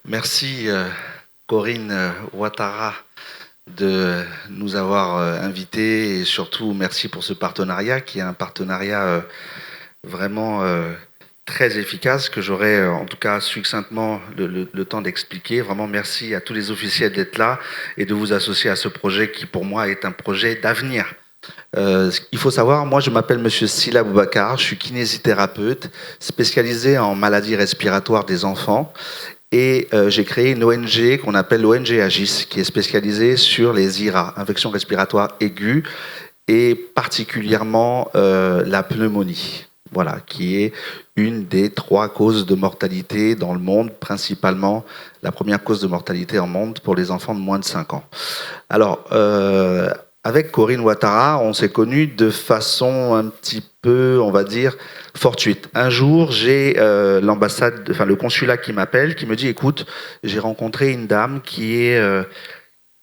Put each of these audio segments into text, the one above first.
Merci Corinne Ouattara de nous avoir invités et surtout merci pour ce partenariat qui est un partenariat vraiment très efficace que j'aurai en tout cas succinctement le temps d'expliquer. Vraiment merci à tous les officiels d'être là et de vous associer à ce projet qui pour moi est un projet d'avenir. Il faut savoir, moi je m'appelle Monsieur Sylla Boubacar, je suis kinésithérapeute spécialisé en maladies respiratoires des enfants et j'ai créé une ONG qu'on appelle l'ONG Agis qui est spécialisée sur les IRA, infections respiratoires aiguës et particulièrement la pneumonie. Voilà, qui est une des 3 causes de mortalité dans le monde, principalement la première cause de mortalité en monde pour les enfants de moins de 5 ans. Alors, avec Corinne Ouattara, on s'est connus de façon un petit peu, on va dire, fortuite. Un jour, j'ai le consulat qui m'appelle, qui me dit, écoute, j'ai rencontré une dame qui est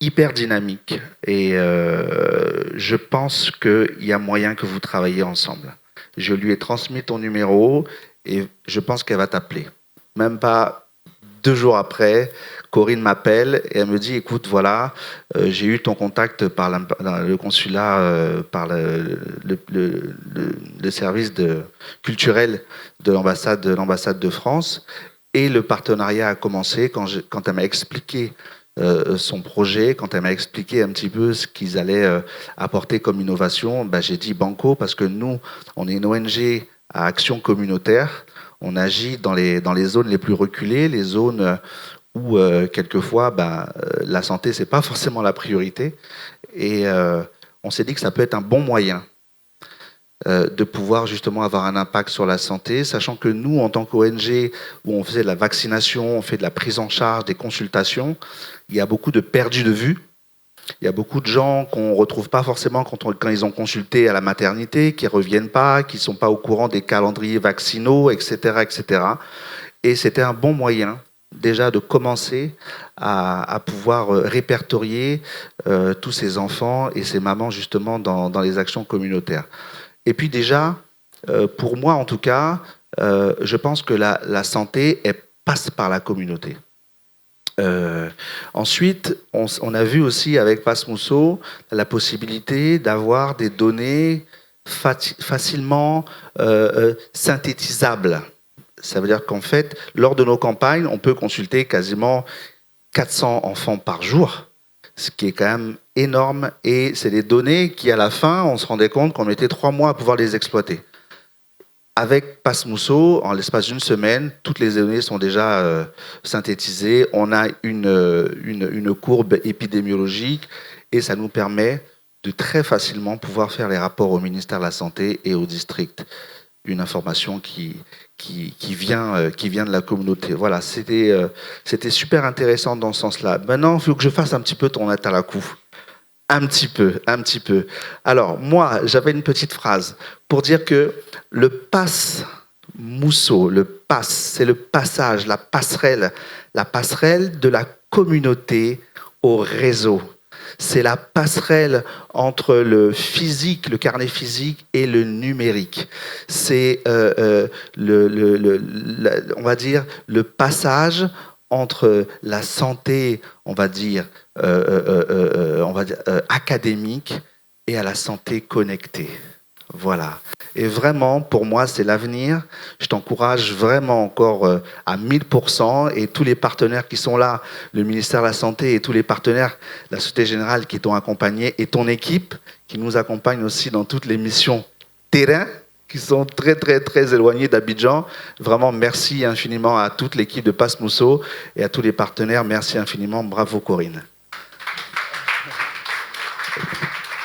hyper dynamique et je pense qu'il y a moyen que vous travailliez ensemble. Je lui ai transmis ton numéro et je pense qu'elle va t'appeler. Même pas 2 jours après, Corinne m'appelle et elle me dit, écoute, voilà, j'ai eu ton contact par le consulat, par le service culturel de l'ambassade de France et le partenariat a commencé quand elle m'a expliqué son projet, quand elle m'a expliqué un petit peu ce qu'ils allaient apporter comme innovation, j'ai dit banco parce que nous, on est une ONG à action communautaire. On agit dans les zones les plus reculées, les zones où quelquefois la santé, c'est pas forcément la priorité. Et on s'est dit que ça peut être un bon moyen de pouvoir justement avoir un impact sur la santé, sachant que nous, en tant qu'ONG, où on faisait de la vaccination, on fait de la prise en charge, des consultations, il y a beaucoup de perdus de vue. Il y a beaucoup de gens qu'on ne retrouve pas forcément quand ils ont consulté à la maternité, qui ne reviennent pas, qui ne sont pas au courant des calendriers vaccinaux, etc. etc. Et c'était un bon moyen déjà de commencer à pouvoir répertorier tous ces enfants et ces mamans justement dans les actions communautaires. Et puis déjà, pour moi en tout cas, je pense que la santé, elle passe par la communauté. Ensuite, on a vu aussi avec Pasmuso la possibilité d'avoir des données facilement synthétisables. Ça veut dire qu'en fait, lors de nos campagnes, on peut consulter quasiment 400 enfants par jour, ce qui est quand même énorme. Et c'est des données qui, à la fin, on se rendait compte qu'on mettait 3 mois à pouvoir les exploiter. Avec Pasmuso, en l'espace d'une semaine, toutes les données sont déjà synthétisées. On a une courbe épidémiologique et ça nous permet de très facilement pouvoir faire les rapports au ministère de la Santé et au district. Une information qui vient de la communauté. Voilà, c'était super intéressant dans ce sens-là. Maintenant, il faut que je fasse un petit peu ton atalakou. Un petit peu. Alors, moi, j'avais une petite phrase pour dire que le pass Mousso, c'est le passage, la passerelle de la communauté au réseau. C'est la passerelle entre le physique, le carnet physique et le numérique. C'est on va dire le passage entre la santé, on va dire académique et à la santé connectée. Voilà. Et vraiment, pour moi, c'est l'avenir. Je t'encourage vraiment encore à 1000% et tous les partenaires qui sont là, le ministère de la Santé et tous les partenaires, la Société Générale qui t'ont accompagné et ton équipe qui nous accompagne aussi dans toutes les missions terrain qui sont très, très, très éloignées d'Abidjan. Vraiment, merci infiniment à toute l'équipe de Pasmuso et à tous les partenaires. Merci infiniment. Bravo, Corinne.